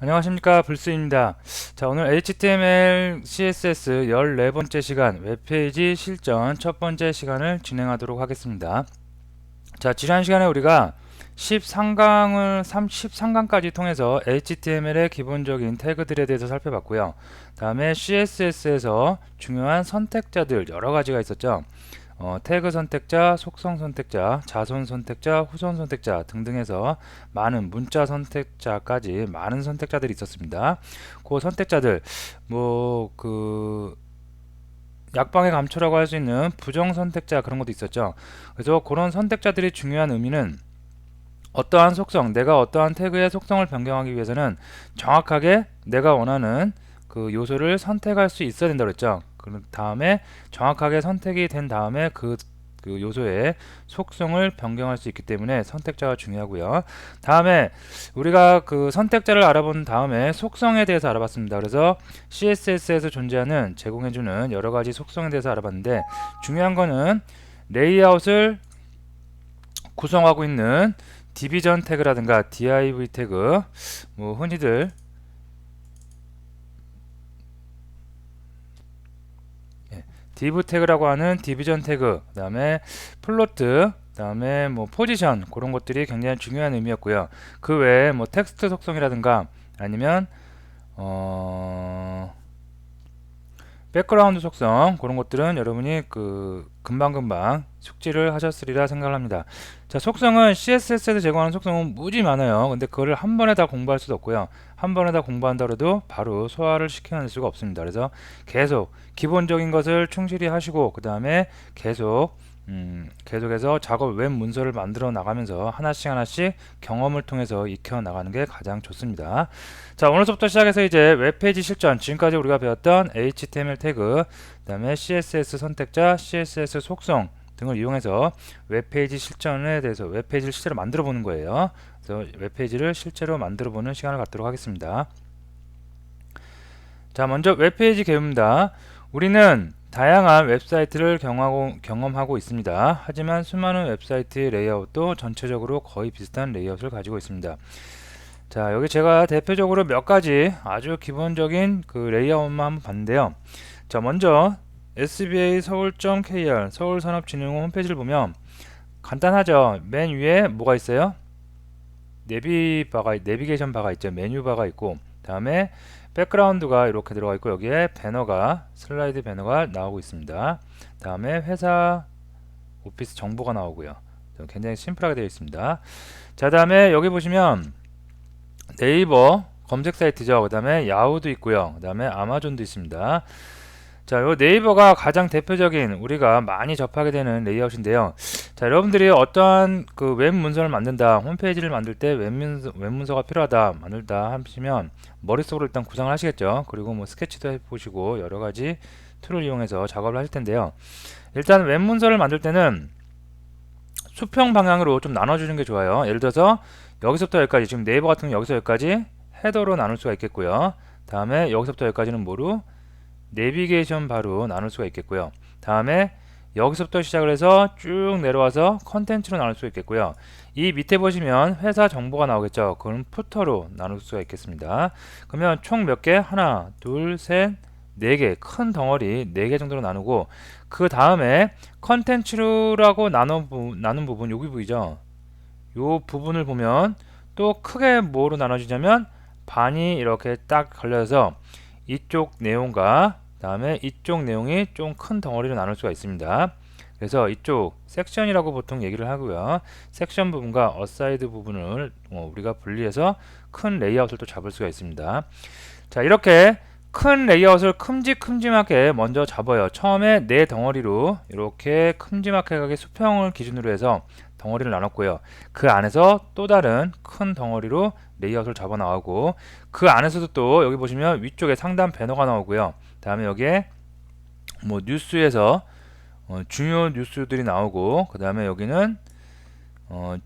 안녕하십니까, 불스입니다. 자, 오늘 HTML, CSS 14번째 시간 웹페이지 실전 첫 번째 시간을 진행하도록 하겠습니다. 자, 지난 시간에 우리가 13강까지 통해서 HTML의 기본적인 태그들에 대해서 살펴봤고요. 다음에 CSS에서 중요한 선택자들 여러 가지가 있었죠. 태그 선택자, 속성 선택자, 자손 선택자, 후손 선택자 등등해서 많은 문자 선택자까지 많은 선택자들이 있었습니다. 그 선택자들 약방의 감초라고 할 수 있는 부정 선택자 그런 것도 있었죠. 그래서 그런 선택자들이 중요한 의미는 어떠한 속성, 내가 어떠한 태그의 속성을 변경하기 위해서는 정확하게 내가 원하는 그 요소를 선택할 수 있어야 된다고 했죠. 그 다음에 정확하게 선택이 된 다음에 그 요소의 속성을 변경할 수 있기 때문에 선택자가 중요하고요. 다음에 우리가 그 선택자를 알아본 다음에 속성에 대해서 알아봤습니다. 그래서 CSS에서 존재하는 제공해주는 여러 가지 속성에 대해서 알아봤는데 중요한 거는 레이아웃을 구성하고 있는 디비전 태그라든가 div 태그, 흔히들 div 태그라고 하는 디비전 태그, 그 다음에 플로트, 그 다음에 포지션 그런 것들이 굉장히 중요한 의미였고요. 그 외에 텍스트 속성이라든가 아니면 백그라운드 속성 그런 것들은 여러분이 금방금방 숙지를 하셨으리라 생각을 합니다. 자, 속성은 CSS에서 제공하는 속성은 무지 많아요. 근데 그거를 한 번에 다 공부할 수도 없고요. 한 번에 다 공부한다 해도 바로 소화를 시켜낼 수가 없습니다. 그래서 계속 기본적인 것을 충실히 하시고 그 다음에 계속해서 작업 웹 문서를 만들어 나가면서 하나씩 경험을 통해서 익혀 나가는 게 가장 좋습니다. 자, 오늘부터 시작해서 이제 웹페이지 실전, 지금까지 우리가 배웠던 HTML 태그, 그 다음에 CSS 선택자, CSS 속성 등을 이용해서 웹페이지 실전에 대해서 웹페이지를 실제로 만들어 보는 거예요. 그래서 웹페이지를 실제로 만들어 보는 시간을 갖도록 하겠습니다. 자, 먼저 웹페이지 개요입니다. 우리는 다양한 웹사이트를 경험하고 있습니다. 하지만 수많은 웹사이트의 레이아웃도 전체적으로 거의 비슷한 레이아웃을 가지고 있습니다. 자, 여기 제가 대표적으로 몇 가지 아주 기본적인 그 레이아웃만 한번 봤는데요. 자, 먼저 SBA 서울.kr 서울산업진흥원 홈페이지를 보면 간단하죠. 맨 위에 뭐가 있어요? 내비게이션 바가 있죠. 메뉴 바가 있고, 다음에 백그라운드가 이렇게 들어가 있고, 여기에 슬라이드 배너가 나오고 있습니다. 다음에 회사 오피스 정보가 나오고요. 굉장히 심플하게 되어 있습니다. 자, 다음에 여기 보시면 네이버 검색 사이트죠. 그 다음에 야후도 있고요. 그 다음에 아마존도 있습니다. 자, 요 네이버가 가장 대표적인 우리가 많이 접하게 되는 레이아웃인데요. 자, 여러분들이 어떠한 그 웹 문서를 만든다, 홈페이지를 만들 때 웹 문서가 필요하다, 만들다 하시면 머릿속으로 일단 구상을 하시겠죠. 그리고 스케치도 해보시고 여러 가지 툴을 이용해서 작업을 하실 텐데요. 일단 웹 문서를 만들 때는 수평 방향으로 좀 나눠주는 게 좋아요. 예를 들어서 여기서부터 여기까지, 지금 네이버 같은 경우 여기서 여기까지 헤더로 나눌 수가 있겠고요. 다음에 여기서부터 여기까지는 뭐로? 내비게이션 바로 나눌 수가 있겠고요. 다음에 여기서부터 시작을 해서 쭉 내려와서 컨텐츠로 나눌 수가 있겠고요. 이 밑에 보시면 회사 정보가 나오겠죠. 그건 푸터로 나눌 수가 있겠습니다. 그러면 총 몇 개? 하나, 둘, 셋, 네 개, 큰 덩어리 4개 정도로 나누고, 그 다음에 컨텐츠라고 나눈 부분, 여기 보이죠? 요 부분을 보면 또 크게 뭐로 나눠지냐면 반이 이렇게 딱 걸려서 이쪽 내용과 다음에 이쪽 내용이 좀 큰 덩어리로 나눌 수가 있습니다. 그래서 이쪽 섹션이라고 보통 얘기를 하고요. 섹션 부분과 어사이드 부분을 우리가 분리해서 큰 레이아웃을 또 잡을 수가 있습니다. 자, 이렇게 큰 레이아웃을 큼직큼직하게 먼저 잡아요. 처음에 네 덩어리로 이렇게 큼직하게 수평을 기준으로 해서 덩어리를 나눴고요. 그 안에서 또 다른 큰 덩어리로 레이아웃을 잡아 나가고, 그 안에서도 또 여기 보시면 위쪽에 상단 배너가 나오고요. 다음에 여기에 뉴스에서 중요 뉴스들이 나오고, 그 다음에 여기는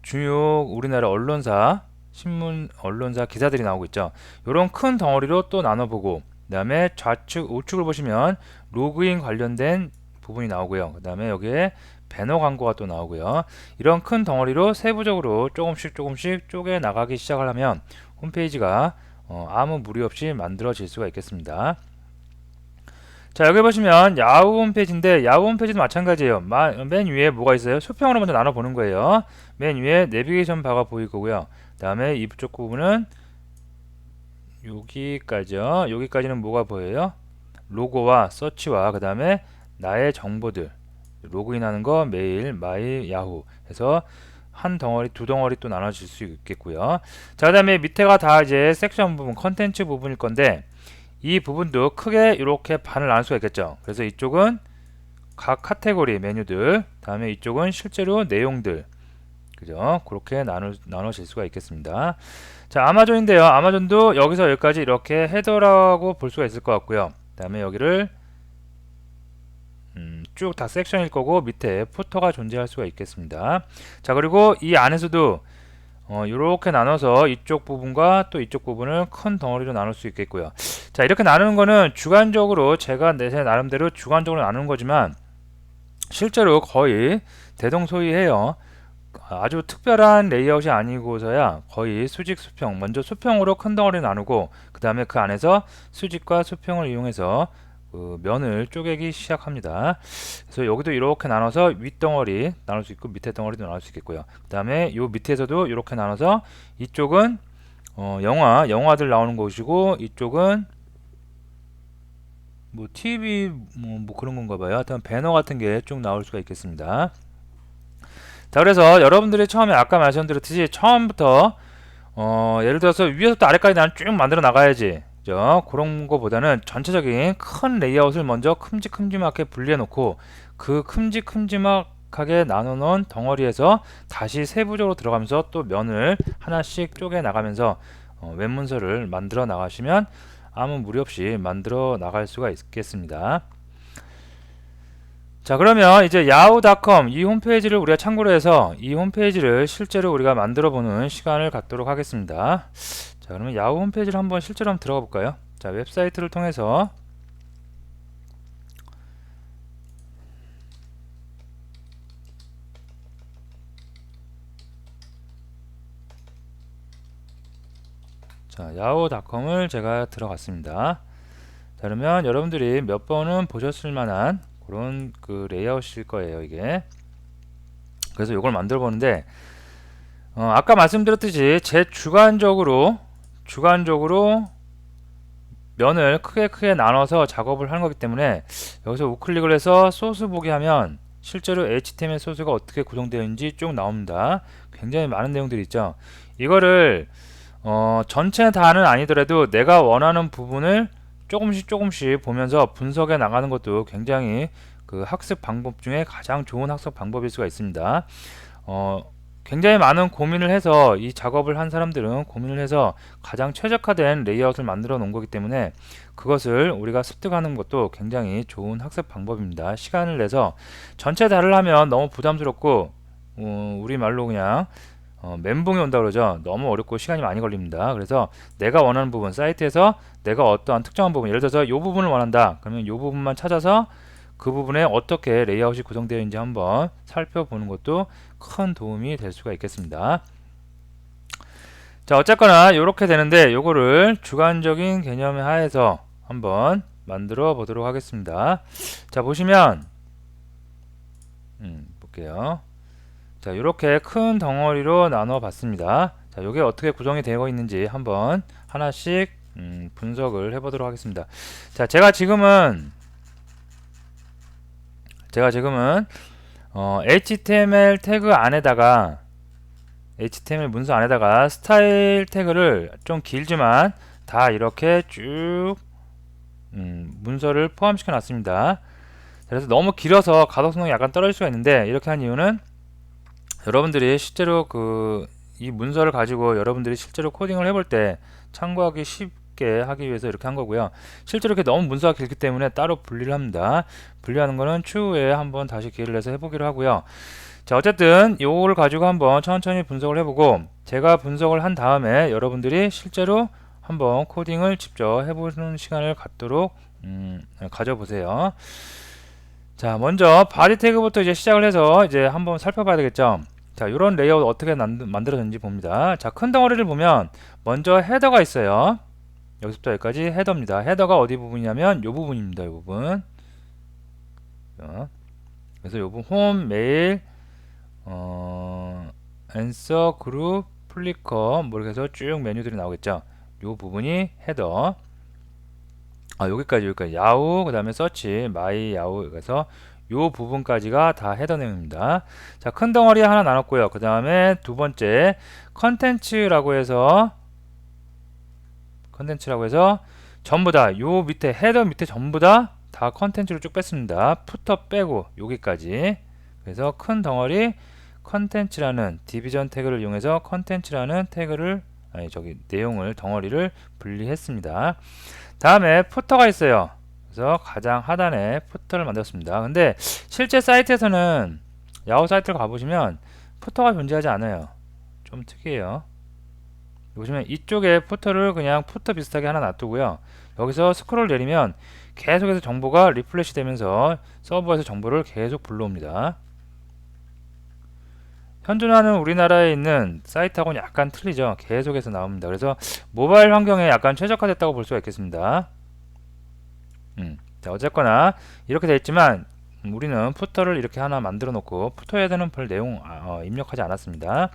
주요 우리나라 언론사 신문 언론사 기사들이 나오고 있죠. 이런 큰 덩어리로 또 나눠보고, 그 다음에 좌측 우측을 보시면 로그인 관련된 부분이 나오고요. 그 다음에 여기에 배너 광고가 또 나오고요. 이런 큰 덩어리로 세부적으로 조금씩 쪼개 나가기 시작을 하면 홈페이지가 아무 무리 없이 만들어질 수가 있겠습니다. 자, 여기 보시면 야후 홈페이지인데 야후 홈페이지도 마찬가지예요. 맨 위에 뭐가 있어요? 수평으로 먼저 나눠 보는 거예요. 맨 위에 내비게이션 바가 보일 거고요. 다음에 이쪽 부분은 여기까지요. 여기까지는 뭐가 보여요? 로고와 서치와 그 다음에 나의 정보들, 로그인하는 거, 메일, 마이, 야후 해서 한 덩어리, 두 덩어리 또 나눠질 수 있겠고요. 자, 그 다음에 밑에가 다 이제 섹션 부분, 컨텐츠 부분일 건데 이 부분도 크게 이렇게 반을 나눌 수가 있겠죠. 그래서 이쪽은 각 카테고리 메뉴들, 다음에 이쪽은 실제로 내용들, 그죠? 그렇게 나눠질 수가 있겠습니다. 자, 아마존인데요. 아마존도 여기서 여기까지 이렇게 헤더라고 볼 수가 있을 것 같고요. 그 다음에 여기를 쭉 다 섹션일 거고 밑에 푸터가 존재할 수가 있겠습니다. 자, 그리고 이 안에서도 이렇게 나눠서 이쪽 부분과 또 이쪽 부분을 큰 덩어리로 나눌 수 있겠고요. 자, 이렇게 나누는 거는 주관적으로 제가 제 나름대로 주관적으로 나누는 거지만 실제로 거의 대동소이해요. 아주 특별한 레이아웃이 아니고서야 거의 수직 수평, 먼저 수평으로 큰 덩어리 나누고 그 다음에 그 안에서 수직과 수평을 이용해서 그 면을 쪼개기 시작합니다. 그래서 여기도 이렇게 나눠서 윗덩어리 나눌 수 있고 밑에 덩어리도 나눌 수 있겠고요. 그 다음에 요 밑에서도 이렇게 나눠서 이쪽은 영화들 나오는 곳이고 이쪽은 뭐 TV 뭐 그런 건가 봐요. 하여튼 배너 같은 게 쭉 나올 수가 있겠습니다. 자, 그래서 여러분들이 처음에 아까 말씀드렸듯이 처음부터 예를 들어서 위에서부터 아래까지 나는 쭉 만들어 나가야지. 그죠? 그런 거보다는 전체적인 큰 레이아웃을 먼저 큼직큼직하게 분리해 놓고 그 큼직큼직하게 나눠 놓은 덩어리에서 다시 세부적으로 들어가면서 또 면을 하나씩 쪼개 나가면서 웹문서를 만들어 나가시면 아무 무리 없이 만들어 나갈 수가 있겠습니다. 자, 그러면 이제 yahoo.com 이 홈페이지를 우리가 참고로 해서 이 홈페이지를 실제로 우리가 만들어 보는 시간을 갖도록 하겠습니다. 자, 그러면 야후 홈페이지를 한번 실제로 한번 들어가 볼까요? 자, 웹사이트를 통해서 자, yahoo.com을 제가 들어갔습니다. 자, 그러면 여러분들이 몇 번은 보셨을 만한 그런 그 레이아웃일 거예요, 이게. 그래서 이걸 만들어 보는데 아까 말씀드렸듯이 제 주관적으로 면을 크게 나눠서 작업을 하는 거기 때문에 여기서 우클릭을 해서 소스 보기 하면 실제로 HTML 소스가 어떻게 구성되어 있는지 쭉 나옵니다. 굉장히 많은 내용들이 있죠. 이거를 전체 다는 아니더라도 내가 원하는 부분을 조금씩 보면서 분석해 나가는 것도 굉장히 그 학습 방법 중에 가장 좋은 학습 방법일 수가 있습니다. 굉장히 많은 고민을 해서 이 작업을 한 사람들은 고민을 해서 가장 최적화된 레이아웃을 만들어 놓은 거기 때문에 그것을 우리가 습득하는 것도 굉장히 좋은 학습 방법입니다. 시간을 내서 전체 다를 하면 너무 부담스럽고 우리말로 그냥 멘붕이 온다 그러죠. 너무 어렵고 시간이 많이 걸립니다. 그래서 내가 원하는 부분, 사이트에서 내가 어떠한 특정한 부분, 예를 들어서 이 부분을 원한다. 그러면 이 부분만 찾아서 그 부분에 어떻게 레이아웃이 구성되어 있는지 한번 살펴보는 것도 큰 도움이 될 수가 있겠습니다. 자, 어쨌거나 이렇게 되는데 요거를 주관적인 개념의 하에서 한번 만들어 보도록 하겠습니다. 자, 보시면 볼게요. 자, 이렇게 큰 덩어리로 나눠 봤습니다. 자, 요게 어떻게 구성이 되어 있는지 한번 하나씩 분석을 해 보도록 하겠습니다. 자, 제가 지금은 HTML 태그 안에다가 HTML 문서 안에다가 스타일 태그를 좀 길지만 다 이렇게 쭉 문서를 포함시켜 놨습니다. 그래서 너무 길어서 가독성이 약간 떨어질 수가 있는데 이렇게 한 이유는 여러분들이 실제로 이 문서를 가지고 여러분들이 실제로 코딩을 해볼 때 참고하기 쉽게 하기 위해서 이렇게 한 거고요. 실제로 이렇게 너무 문서가 길기 때문에 따로 분리를 합니다. 분리하는 거는 추후에 한번 다시 기회를 내서 해보기로 하고요. 자, 어쨌든 요거를 가지고 한번 천천히 분석을 해보고 제가 분석을 한 다음에 여러분들이 실제로 한번 코딩을 직접 해보는 시간을 갖도록 가져보세요. 자, 먼저 바디 태그부터 이제 시작을 해서 이제 한번 살펴봐야 되겠죠. 자, 이런 레이아웃 어떻게 만들어졌는지 봅니다. 자, 큰 덩어리를 보면 먼저 헤더가 있어요. 여기서부터 여기까지 헤더입니다. 헤더가 어디 부분이냐면 요 부분입니다. 요 부분. 그래서 요 부분 홈, 메일, 앤서, 그룹, 플리커 뭐 이렇게 해서 쭉 메뉴들이 나오겠죠. 요 부분이 헤더. 여기까지 야후, 그 다음에 서치, 마이 야후, 그래서 요 부분까지가 다 헤더 내용입니다. 자, 큰 덩어리 하나 나눴고요. 그 다음에 두 번째 컨텐츠라고 해서 전부 다 요 밑에 헤더 밑에 전부 다 컨텐츠로 쭉 뺐습니다. 푸터 빼고 여기까지. 그래서 큰 덩어리 컨텐츠라는 디비전 태그를 이용해서 컨텐츠라는 태그를 내용을 덩어리를 분리했습니다. 다음에 푸터가 있어요. 그래서 가장 하단에 푸터를 만들었습니다. 근데 실제 사이트에서는 야후 사이트를 가보시면 푸터가 존재하지 않아요. 좀 특이해요. 보시면 이쪽에 푸터를 그냥 푸터 비슷하게 하나 놔두고요. 여기서 스크롤 내리면 계속해서 정보가 리플레시 되면서 서버에서 정보를 계속 불러옵니다. 현존하는 우리나라에 있는 사이트하고는 약간 틀리죠. 계속해서 나옵니다. 그래서 모바일 환경에 약간 최적화됐다고 볼 수가 있겠습니다. 자, 어쨌거나 이렇게 되어 있지만 우리는 푸터를 이렇게 하나 만들어 놓고 푸터에는 별 내용 입력하지 않았습니다.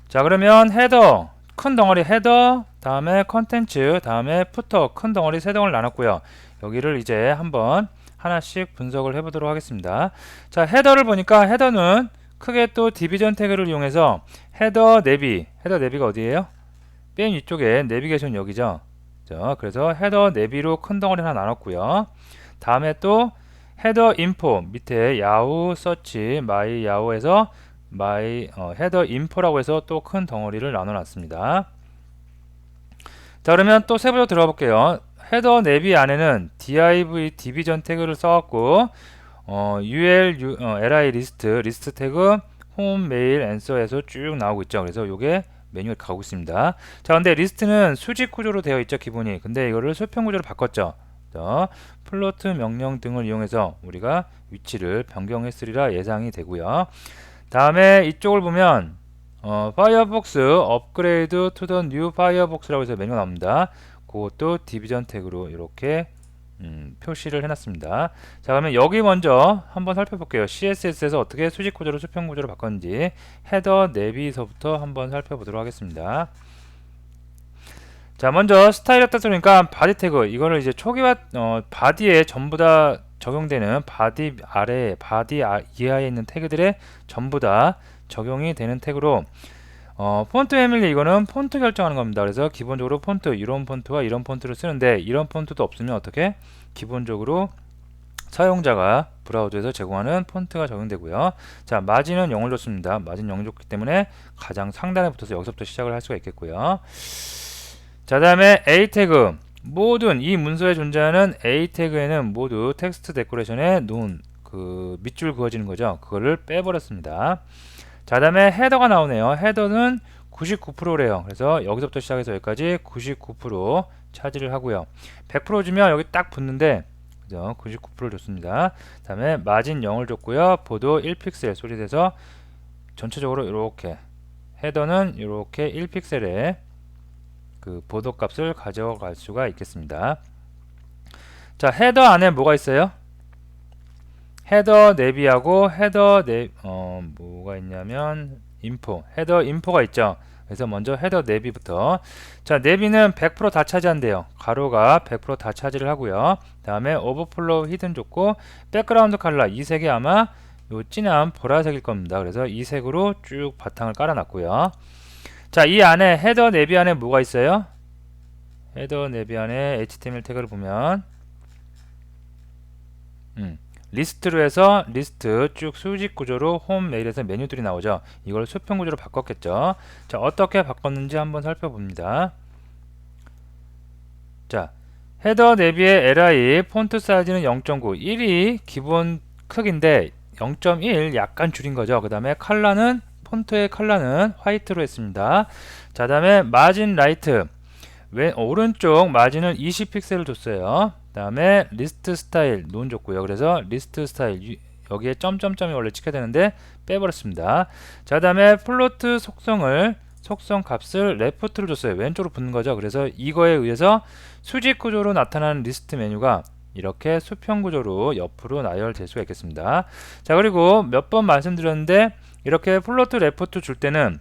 자, 그러면 헤더 큰 덩어리 헤더, 다음에 컨텐츠, 다음에 푸터 큰 덩어리 세 덩어리를 나눴고요. 여기를 이제 한번 하나씩 분석을 해보도록 하겠습니다. 자, 헤더를 보니까 헤더는 크게 또 디비전 태그를 이용해서 헤더 내비가 어디예요? 맨 위쪽에 내비게이션 여기죠. 자, 그래서 헤더 내비로 큰 덩어리 하나 나눴고요. 다음에 또 헤더 인포 밑에 야후 서치 마이 야후에서 헤더 인포라고 해서 또 큰 덩어리를 나눠 놨습니다. 자, 그러면 또 세부적으로 들어가 볼게요. 헤더 내비 안에는 div 디비전 태그를 써갖고 li 리스트 태그 홈 메일 앤서에서 쭉 나오고 있죠. 그래서 요게 메뉴에 가고 있습니다. 자, 근데 리스트는 수직 구조로 되어 있죠, 기본이. 근데 이거를 수평 구조로 바꿨죠. 플로트 명령 등을 이용해서 우리가 위치를 변경했으리라 예상이 되고요. 다음에 이쪽을 보면 파이어폭스 업그레이드 투 더 뉴 파이어폭스라고 해서 메뉴가 나옵니다. 그것도 디비전 태그로 이렇게 표시를 해놨습니다. 자, 그러면 여기 먼저 한번 살펴볼게요. CSS에서 어떻게 수직 구조로 수평 구조로 바꿨는지 헤더 내비서부터 한번 살펴보도록 하겠습니다. 자, 먼저 스타일이었다 소리니까 바디 태그, 이거를 이제 초기화 바디에 전부 다 적용되는 바디 이하에 있는 태그들에 전부 다 적용이 되는 태그로 폰트 패밀리, 이거는 폰트 결정하는 겁니다. 그래서 기본적으로 폰트, 이런 폰트와 이런 폰트를 쓰는데 이런 폰트도 없으면 어떻게? 기본적으로 사용자가 브라우저에서 제공하는 폰트가 적용되고요. 자, 마진은 0을 줬습니다. 마진 0을 줬기 때문에 가장 상단에 붙어서 여기서부터 시작을 할 수가 있겠고요. 자, 다음에 A 태그, 모든 이 문서에 존재하는 A 태그에는 모두 텍스트 데코레이션에 놓은 그 밑줄 그어지는 거죠. 그거를 빼버렸습니다. 자, 다음에 헤더가 나오네요. 헤더는 99%래요. 그래서 여기서부터 시작해서 여기까지 99% 차지를 하고요. 100% 주면 여기 딱 붙는데, 그죠? 99%를 줬습니다. 다음에 마진 0을 줬고요. 보도 1픽셀 소리돼서 전체적으로 이렇게 헤더는 이렇게 1픽셀에 그 보도 값을 가져갈 수가 있겠습니다. 자, 헤더 안에 뭐가 있어요? 헤더 내비하고 뭐가 있냐면 헤더 인포가 있죠. 그래서 먼저 헤더 내비부터. 자, 내비는 100% 다 차지한대요. 가로가 100% 다 차지를 하고요. 다음에 오버플로우 히든 줬고, 백그라운드 컬러 이 색이 아마 요 진한 보라색일 겁니다. 그래서 이 색으로 쭉 바탕을 깔아놨고요. 자, 이 안에 헤더 내비 안에 뭐가 있어요? 헤더 내비 안에 HTML 태그를 보면 리스트로 해서 리스트 쭉 수직 구조로 홈 메일에서 메뉴들이 나오죠. 이걸 수평 구조로 바꿨겠죠. 자, 어떻게 바꿨는지 한번 살펴봅니다. 자, 헤더 내비의 li 폰트 사이즈는 0.9, 1이 기본 크기인데 0.1 약간 줄인 거죠. 그 다음에 컬러는 폰트의 컬러는 화이트로 했습니다. 자, 다음에 마진 라이트, 오른쪽 마진을 20픽셀을 줬어요. 다음에 리스트 스타일 논 줬고요. 그래서 리스트 스타일 여기에 점점점이 원래 찍혀야 되는데 빼버렸습니다. 자, 다음에 플로트 속성을 속성 값을 left를 줬어요. 왼쪽으로 붙는 거죠. 그래서 이거에 의해서 수직 구조로 나타나는 리스트 메뉴가 이렇게 수평 구조로 옆으로 나열될 수가 있겠습니다. 자, 그리고 몇 번 말씀드렸는데 이렇게 플로트 레프트 줄 때는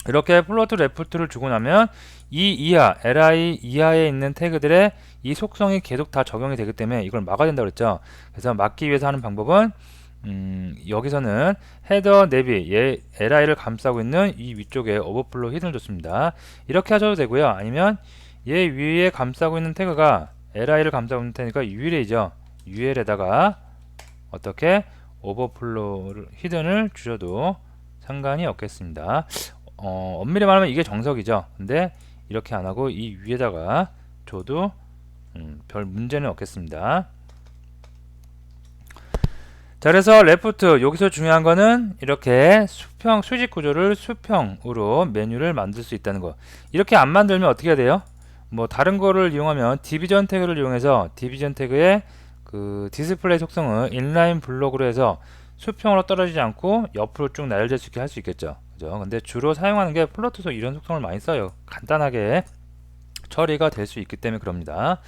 이렇게 플로트 레프트를 주고 나면 이 이하, li 이하에 있는 태그들의 이 속성이 계속 다 적용이 되기 때문에 이걸 막아야 된다고 그랬죠. 그래서 막기 위해서 하는 방법은 여기서는 헤더 내비 li를 감싸고 있는 이 위쪽에 오버플로우 히든을 줬습니다. 이렇게 하셔도 되고요. 아니면 얘 위에 감싸고 있는 태그가 li를 감싸고 있는 태그가 ul이죠. ul에다가 어떻게 오버플로우 히든을 주셔도 상관이 없겠습니다. 엄밀히 말하면 이게 정석이죠. 근데 이렇게 안하고 이 위에다가 줘도 별 문제는 없겠습니다. 자, 그래서 레프트 여기서 중요한 거는 이렇게 수직 구조를 수평으로 메뉴를 만들 수 있다는 거. 이렇게 안 만들면 어떻게 해야 돼요? 뭐 다른 거를 이용하면 디비전 태그를 이용해서 디비전 태그의 그 디스플레이 속성을 인라인 블록으로 해서 수평으로 떨어지지 않고 옆으로 쭉 나열될 수 있게 할 수 있겠죠. 그죠? 근데 주로 사용하는 게 플로트에서 이런 속성을 많이 써요. 간단하게 처리가 될 수 있기 때문에 그럽니다.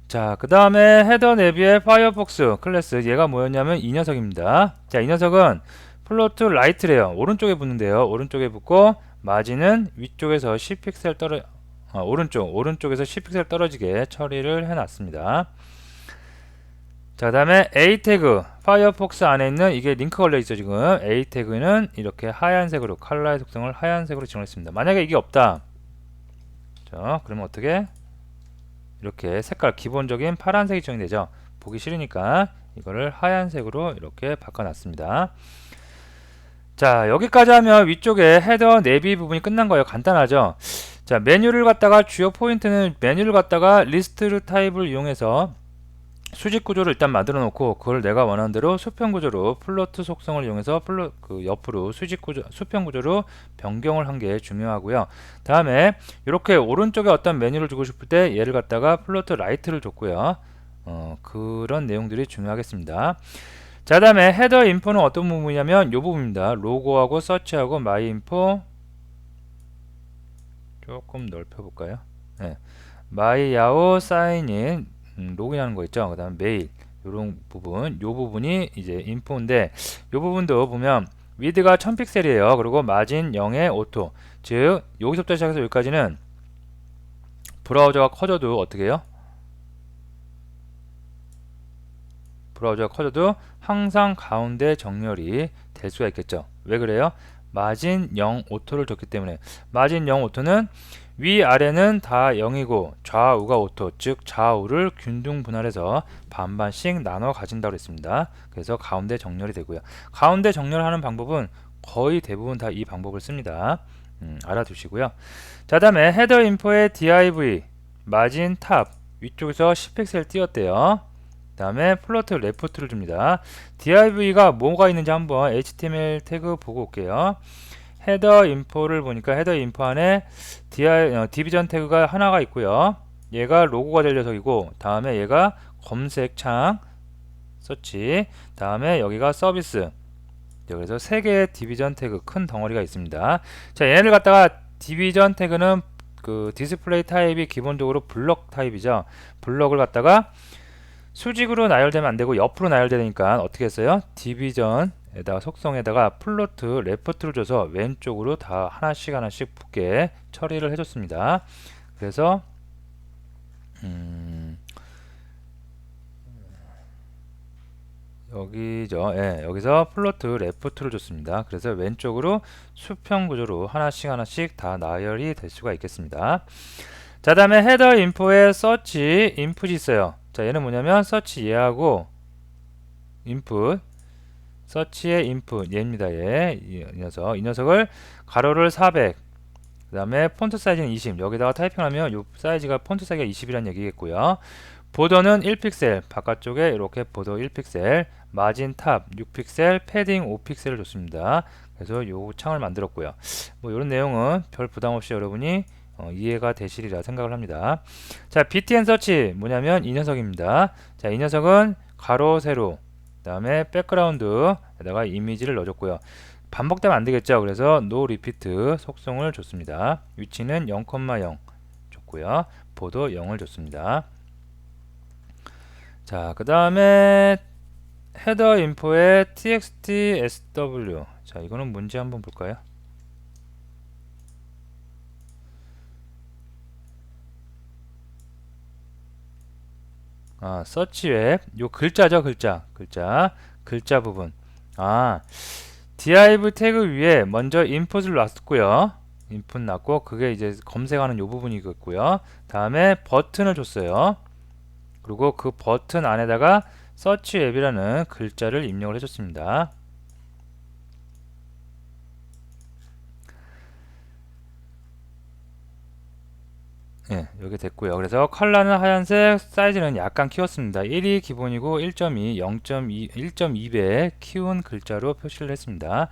자, 그 다음에 헤더 내비의 파이어폭스 클래스, 얘가 뭐였냐면 이 녀석입니다. 자, 이 녀석은 플로트 라이트래요. 오른쪽에 붙는데요. 오른쪽에 붙고 마진은 위쪽에서 10픽셀 오른쪽에서 10픽셀 떨어지게 처리를 해놨습니다. 자, 그 다음에 A 태그, 파이어폭스 안에 있는 이게 링크 걸려 있죠. 지금 A 태그는 이렇게 하얀색으로, 컬러의 속성을 하얀색으로 지정했습니다. 만약에 이게 없다, 자, 그러면 어떻게? 이렇게 색깔 기본적인 파란색이 지정이 되죠. 보기 싫으니까 이거를 하얀색으로 이렇게 바꿔놨습니다. 자, 여기까지 하면 위쪽에 헤더 내비 부분이 끝난 거예요. 간단하죠. 자, 메뉴를 갖다가 주요 포인트는 메뉴를 갖다가 리스트 타입을 이용해서 수직 구조를 일단 만들어 놓고 그걸 내가 원하는 대로 수평 구조로 플로트 속성을 이용해서 옆으로 수평 구조로 변경을 한 게 중요하고요. 다음에 이렇게 오른쪽에 어떤 메뉴를 주고 싶을 때 얘를 갖다가 플로트 라이트를 줬고요. 그런 내용들이 중요하겠습니다. 자, 다음에 헤더 인포는 어떤 부분이냐면 이 부분입니다. 로고하고 서치하고 마이 인포 조금 넓혀 볼까요? 네. 마이 야오 사인인 로그인하는 거 있죠. 그 다음 메일 요런 부분, 요 부분이 이제 인포인데 요 부분도 보면 위드가 1000픽셀이에요. 그리고 마진 0에 오토, 즉 여기서부터 시작해서 여기까지는 브라우저가 커져도 어떻게 해요? 브라우저가 커져도 항상 가운데 정렬이 될 수가 있겠죠. 왜 그래요? 마진 0 오토를 줬기 때문에. 마진 0 오토는 위아래는 다 0이고 좌우가 오토, 즉 좌우를 균등 분할해서 반반씩 나눠 가진다고 했습니다. 그래서 가운데 정렬이 되고요. 가운데 정렬하는 방법은 거의 대부분 다 이 방법을 씁니다. 알아두시고요. 자, 다음에 헤더 인포의 div 마진 탑 위쪽에서 10픽셀 띄웠대요. 다음에 플로트 레프트를 줍니다. div가 뭐가 있는지 한번 html 태그 보고 올게요. 헤더 인포를 보니까 헤더 인포 안에 디비전 태그가 하나가 있고요. 얘가 로고가 될 녀석이고, 다음에 얘가 검색창 서치, 다음에 여기가 서비스. 그래서 3개의 디비전 태그 큰 덩어리가 있습니다. 자, 얘네를 갖다가 디비전 태그는 그 디스플레이 타입이 기본적으로 블럭 타입이죠. 블럭을 갖다가 수직으로 나열되면 안되고 옆으로 나열되니까 어떻게 했어요? 디비전에다가 속성에다가 플로트 레프트를 줘서 왼쪽으로 다 하나씩 붙게 처리를 해줬습니다. 그래서 여기죠. 예, 여기서 플로트 레프트를 줬습니다. 그래서 왼쪽으로 수평 구조로 하나씩 다 나열이 될 수가 있겠습니다. 자, 다음에 헤더 인포에 서치 인풋이 있어요. 자, 얘는 뭐냐면 서치 얘하고 인풋, 서치의 인풋 얘입니다. 얘, 이 녀석을 가로를 400, 그 다음에 폰트 사이즈는 20, 여기다가 타이핑하면 이 사이즈가 폰트 사이즈가 20이란 얘기겠고요. 보더는 1픽셀, 바깥쪽에 이렇게 보더 1픽셀, 마진 탑 6픽셀, 패딩 5픽셀을 줬습니다. 그래서 요 창을 만들었고요. 뭐 이런 내용은 별 부담 없이 여러분이 이해가 되시리라 생각을 합니다. 자, btn 서치 뭐냐면 이 녀석입니다. 자, 이 녀석은 가로 세로, 그 다음에 백그라운드에다가 이미지를 넣어줬고요. 반복되면 안 되겠죠. 그래서 no repeat 속성을 줬습니다. 위치는 0,0 줬고요. 보도 0을 줬습니다. 자, 그 다음에 헤더 인포에 txt sw. 자, 이거는 뭔지 한번 볼까요? 서치 웹. 요 글자죠, 글자 부분. div 태그 위에 먼저 input을 놨고요. input 놨고, 그게 이제 검색하는 요 부분이겠고요. 다음에 버튼을 줬어요. 그리고 그 버튼 안에다가 서치 앱이라는 글자를 입력을 해줬습니다. 예, 여기 됐고요. 그래서 컬러는 하얀색, 사이즈는 약간 키웠습니다. 1이 기본이고 1.2, 0.2, 1.2배 키운 글자로 표시를 했습니다.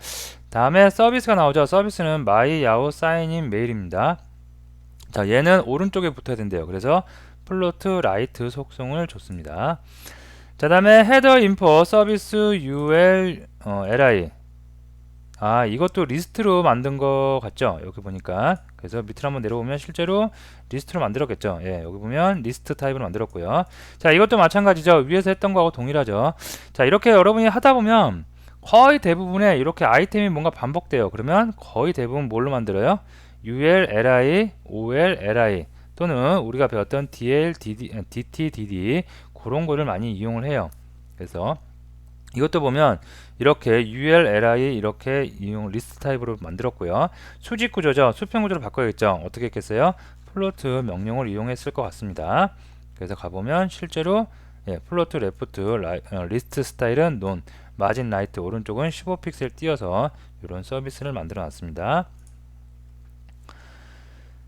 다음에 서비스가 나오죠. 서비스는 my yahoo sign in mail입니다. 자, 얘는 오른쪽에 붙어야 된대요. 그래서 플로트 라이트 속성을 줬습니다. 자, 다음에 헤더 인포 서비스 ul li. 이것도 리스트로 만든 거 같죠? 여기 보니까. 그래서 밑으로 한번 내려오면 실제로 리스트로 만들었겠죠? 예, 여기 보면 리스트 타입으로 만들었고요. 자, 이것도 마찬가지죠. 위에서 했던 거하고 동일하죠. 자, 이렇게 여러분이 하다 보면 거의 대부분에 이렇게 아이템이 뭔가 반복돼요. 그러면 거의 대부분 뭘로 만들어요? ul, li, ol, li 또는 우리가 배웠던 dl, dt, dd 그런 거를 많이 이용을 해요. 그래서 이것도 보면 이렇게 ul, li 이렇게 이용 리스트 타입으로 만들었고요. 수직 구조죠. 수평 구조로 바꿔야겠죠. 어떻게 했겠어요? 플로트 명령을 이용했을 것 같습니다. 그래서 가보면 실제로 플로트 레프트 리스트 스타일은 none, 마진 라이트 오른쪽은 15픽셀 띄어서 이런 서비스를 만들어 놨습니다.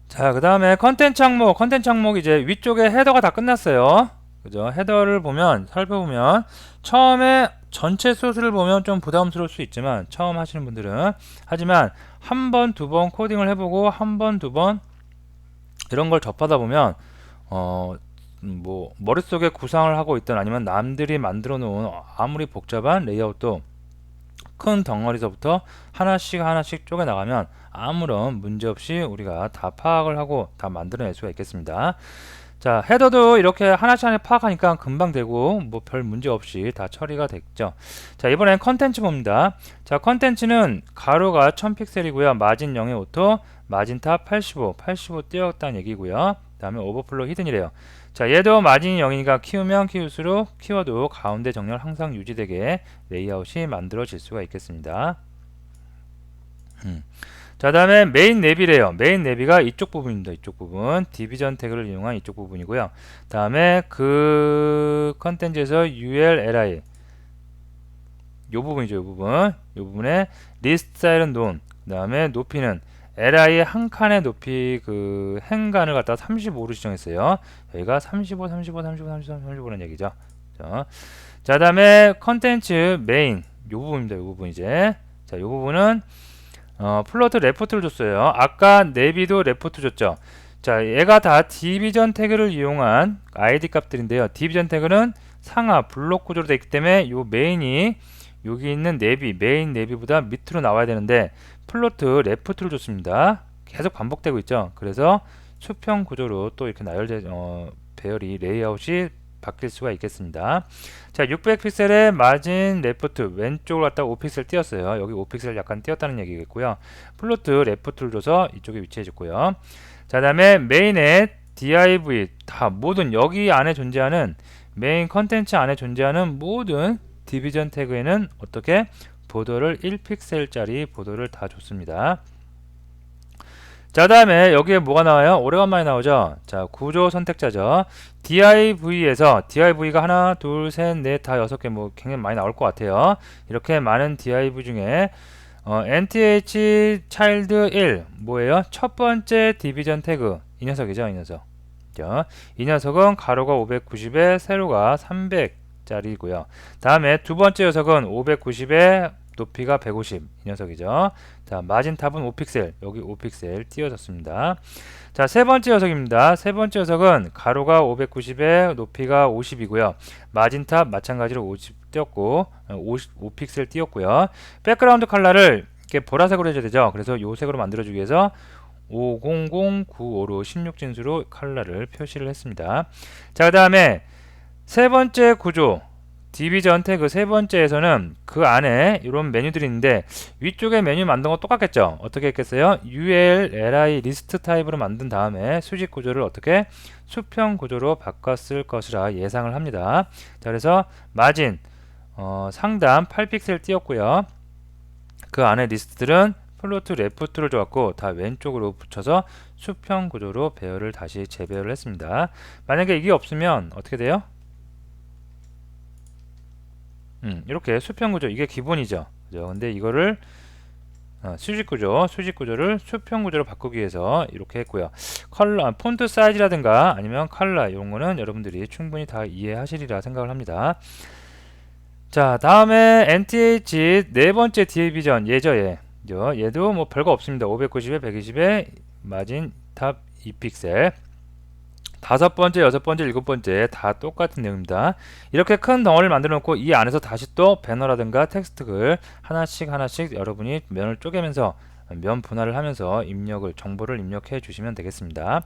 자, 그 다음에 컨텐츠 항목 이제 위쪽에 헤더가 다 끝났어요. 그죠? 헤더를 보면 살펴보면 처음에 전체 소스를 보면 좀 부담스러울 수 있지만 처음 하시는 분들은 하지만 한 번, 두 번 코딩을 해보고 한 번, 두 번 이런 걸 접하다 보면 뭐 머릿속에 구상을 하고 있던 아니면 남들이 만들어 놓은 아무리 복잡한 레이아웃도 큰 덩어리서부터 하나씩 쪼개 나가면 아무런 문제 없이 우리가 다 파악을 하고 다 만들어낼 수가 있겠습니다. 자, 헤더도 이렇게 하나씩 파악하니까 금방 되고 뭐 별 문제 없이 다 처리가 됐죠. 자, 이번엔 컨텐츠 봅니다. 자, 컨텐츠는 가로가 1000픽셀이고요. 마진 0의 오토, 마진 탑 85 띄웠다는 얘기고요. 다음에 오버플로 히든이래요. 자, 얘도 마진이 0이니까 키우면 키울수록 키워도 가운데 정렬 항상 유지되게 레이아웃이 만들어질 수가 있겠습니다. 자, 다음에 메인 내비래요. 메인 내비가 이쪽 부분입니다. 이쪽 부분. 디비전 태그를 이용한 이쪽 부분이고요. 다음에 그 컨텐츠에서 ul, 요 부분이죠. 요 부분. 요 부분에 리스트 스타일은 none. 그 다음에 높이는 li 한 칸의 높이 그 행간을 갖다 35로 지정했어요. 여기가 35라는 얘기죠. 자, 다음에 컨텐츠 메인. 요 부분입니다. 요 부분 이제. 자, 요 부분은 플로트 레포트를 줬어요. 아까 내비도 레포트 줬죠. 자, 얘가 다 디비전 태그를 이용한 id 값들인데요. 디비전 태그는 상하 블록 구조로 되어 있기 때문에 요 메인이 여기 있는 내비, 메인 내비보다 밑으로 나와야 되는데 플로트 레포트를 줬습니다. 계속 반복되고 있죠. 그래서 수평 구조로 또 이렇게 나열돼 배열이 레이아웃이 바뀔 수가 있겠습니다. 자, 600픽셀의 마진 레프트 왼쪽을 갖다가 5픽셀 띄었어요. 여기 5픽셀 약간 띄었다는 얘기겠고요. 플로트 레프트를 줘서 이쪽에 위치해 줬고요. 자, 다음에 메인의 div 다 모든 여기 안에 존재하는 메인 컨텐츠 안에 존재하는 모든 디비전 태그에는 어떻게 보도를 1픽셀짜리 보도를 다 줬습니다. 자, 다음에 여기에 뭐가 나와요? 오래간만에 나오죠. 자, 구조 선택자죠. div에서 div가 하나, 둘, 셋, 넷, 다 6개 뭐 굉장히 많이 나올 것 같아요. 이렇게 많은 div 중에 nth child 1 뭐예요? 첫 번째 디비전 태그 이 녀석이죠. 이 녀석. 이 녀석은 가로가 590에 세로가 300짜리고요. 다음에 두 번째 녀석은 590에 높이가 150 이 녀석이죠. 자, 마진탑은 5픽셀 여기 5픽셀 띄워졌습니다. 자, 세 번째 녀석입니다. 세 번째 녀석은 가로가 590에 높이가 50이고요. 마진탑 마찬가지로 50 띄었고 5픽셀 띄었고요. 백그라운드 컬러를 이게 보라색으로 해줘야 되죠. 그래서 요 색으로 만들어주기 위해서 50095로 16진수로 컬러를 표시를 했습니다. 자, 그 다음에 세 번째 구조 디비전 태그 세 번째에서는 그 안에 이런 메뉴들이 있는데 위쪽에 메뉴 만든 거 똑같겠죠. 어떻게 했겠어요? UL, LI 리스트 타입으로 만든 다음에 수직 구조를 어떻게 수평 구조로 바꿨을 것이라 예상을 합니다. 자, 그래서 마진 상단 8픽셀 띄웠고요. 그 안에 리스트들은 플로트 레프트를 줘갖고 다 왼쪽으로 붙여서 수평 구조로 배열을 다시 재배열을 했습니다. 만약에 이게 없으면 어떻게 돼요? 이렇게 수평 구조 이게 기본이죠. 그죠? 근데 이거를 수직 구조를 수평 구조로 바꾸기 위해서 이렇게 했고요. 컬러, 폰트 사이즈라든가 아니면 컬러 이런 거는 여러분들이 충분히 다 이해하시리라 생각을 합니다. 자, 다음에 NTH 네 번째 디비전 얘죠, 얘도 뭐 별거 없습니다. 590에 120에 마진 탑 2픽셀. 다섯 번째, 여섯 번째, 일곱 번째 다 똑같은 내용입니다. 이렇게 큰 덩어리를 만들어 놓고 이 안에서 다시 또 배너라든가 텍스트글 하나씩 여러분이 면을 쪼개면서 면 분할을 하면서 정보를 입력해 주시면 되겠습니다.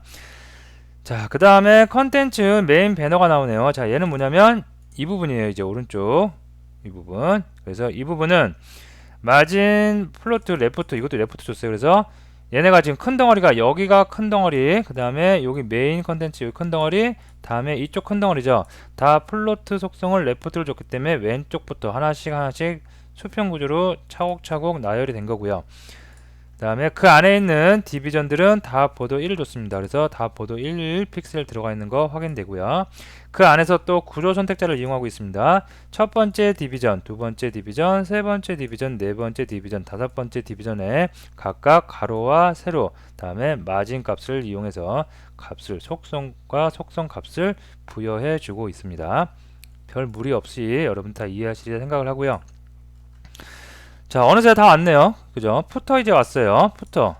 자, 그 다음에 컨텐츠 메인 배너가 나오네요. 자, 얘는 뭐냐면 이 부분이에요. 이제 오른쪽 이 부분. 그래서 이 부분은 마진 플로트 레프트 이것도 레프트 줬어요. 그래서 얘네가 지금 큰 덩어리가 여기가 큰 덩어리, 그 다음에 여기 메인 컨텐츠 여기 큰 덩어리, 다음에 이쪽 큰 덩어리죠. 다 플로트 속성을 레프트를 줬기 때문에 왼쪽부터 하나씩 수평 구조로 차곡차곡 나열이 된 거고요. 그 다음에 그 안에 있는 디비전들은 다 보도 1을 줬습니다. 그래서 다 보도 1 픽셀 들어가 있는 거 확인되고요. 그 안에서 또 구조 선택자를 이용하고 있습니다. 첫 번째 디비전, 두 번째 디비전, 세 번째 디비전, 네 번째 디비전, 다섯 번째 디비전에 각각 가로와 세로, 다음에 마진 값을 이용해서 속성과 속성 값을 부여해 주고 있습니다. 별 무리 없이 여러분 다 이해하시리라 생각을 하고요. 자, 어느새 다 왔네요. 그죠? 푸터 이제 왔어요. 푸터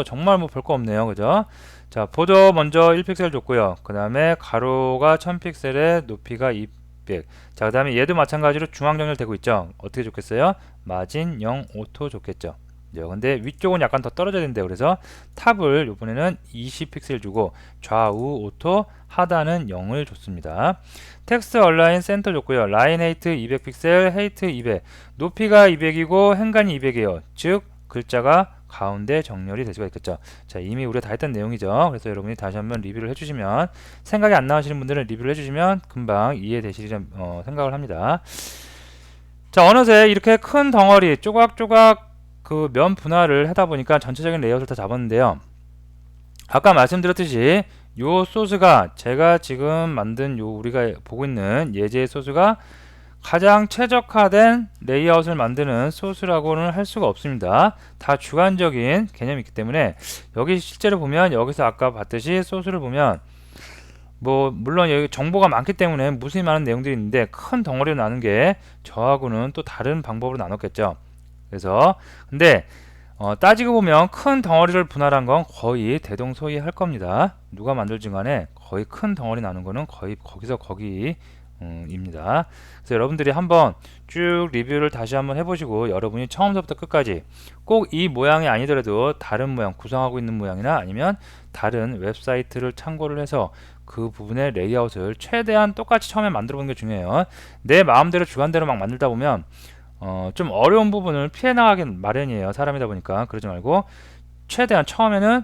정말 뭐 별 거 없네요. 그죠? 자, 보도 먼저 1픽셀 줬고요. 그 다음에 가로가 1000픽셀에 높이가 200. 자, 그 다음에 얘도 마찬가지로 중앙 정렬되고 있죠. 어떻게 줬겠어요? 마진 0 오토 줬겠죠. 근데 위쪽은 약간 더 떨어져야 된대요. 그래서 탑을 이번에는 20픽셀 주고 좌우 오토, 하단은 0을 줬습니다. 텍스트 얼라인 센터 줬고요. 라인 헤이트 200픽셀, 헤이트 200. 높이가 200이고 행간이 200이에요. 즉 글자가 가운데 정렬이 될 수가 있겠죠. 자, 이미 우리가 다 했던 내용이죠. 그래서 여러분이 다시 한번 리뷰를 해주시면, 생각이 안 나시는 분들은 리뷰를 해주시면 금방 이해되시리라 생각을 합니다. 자, 어느새 이렇게 큰 덩어리 조각조각 그 면 분할을 하다 보니까 전체적인 레이아웃을 다 잡았는데요. 아까 말씀드렸듯이 요 소스가 제가 지금 만든 우리가 보고 있는 예제 소스가 가장 최적화된 레이아웃을 만드는 소스라고는 할 수가 없습니다. 다 주관적인 개념이 있기 때문에 여기 실제로 보면 여기서 아까 봤듯이 소스를 보면 뭐 물론 여기 정보가 많기 때문에 무수히 많은 내용들이 있는데 큰 덩어리로 나눈 게 저하고는 또 다른 방법으로 나눴겠죠. 그래서 근데 따지고 보면 큰 덩어리를 분할한 건 거의 대동소이할 겁니다. 누가 만들든 간에 거의 큰 덩어리 나눈 거는 거의 거기서 거기 입니다. 그래서 여러분들이 한번 쭉 리뷰를 다시 한번 해보시고 여러분이 처음부터 끝까지 꼭 이 모양이 아니더라도 다른 모양 구성하고 있는 모양이나 아니면 다른 웹사이트를 참고를 해서 그 부분의 레이아웃을 최대한 똑같이 처음에 만들어 보는 게 중요해요. 내 마음대로 주관대로 막 만들다 보면 좀 어려운 부분을 피해 나가긴 마련이에요. 사람이다 보니까. 그러지 말고 최대한 처음에는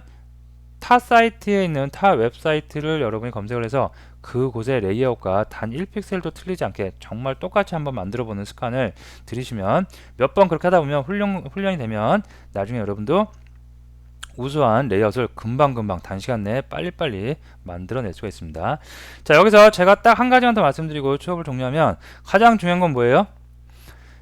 타 사이트에 있는 타 웹사이트를 여러분이 검색을 해서 그곳의 레이아웃과 단 1픽셀도 틀리지 않게 정말 똑같이 한번 만들어 보는 습관을 들이시면 몇 번 그렇게 하다 보면 훈련이 되면 나중에 여러분도 우수한 레이아웃을 금방금방 단시간 내에 빨리빨리 만들어낼 수가 있습니다. 자, 여기서 제가 딱 한 가지만 더 말씀드리고 수업을 종료하면 가장 중요한 건 뭐예요?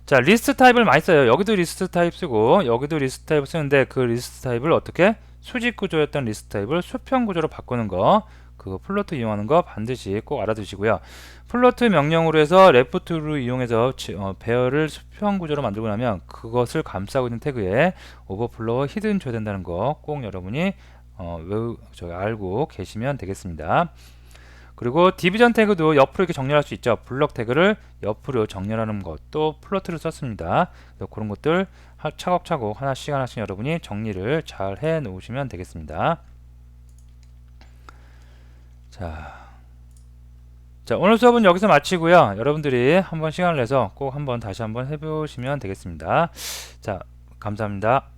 자, 리스트 타입을 많이 써요. 여기도 리스트 타입 쓰고 여기도 리스트 타입 쓰는데 그 리스트 타입을 어떻게 수직 구조였던 리스트 타입을 수평 구조로 바꾸는 거, 그거 플로트 이용하는 거 반드시 꼭 알아두시고요. 플로트 명령으로 해서 레프트를 이용해서 배열을 수평 구조로 만들고 나면 그것을 감싸고 있는 태그에 오버플로우 히든 줘야 된다는 거 꼭 여러분이 알고 계시면 되겠습니다. 그리고 디비전 태그도 옆으로 이렇게 정렬할 수 있죠. 블럭 태그를 옆으로 정렬하는 것도 플로트를 썼습니다. 그래서 그런 것들 차곡차곡 하나씩 하나씩 여러분이 정리를 잘 해 놓으시면 되겠습니다. 자, 오늘 수업은 여기서 마치고요. 여러분들이 한번 시간을 내서 꼭 한번 다시 한번 해보시면 되겠습니다. 자, 감사합니다.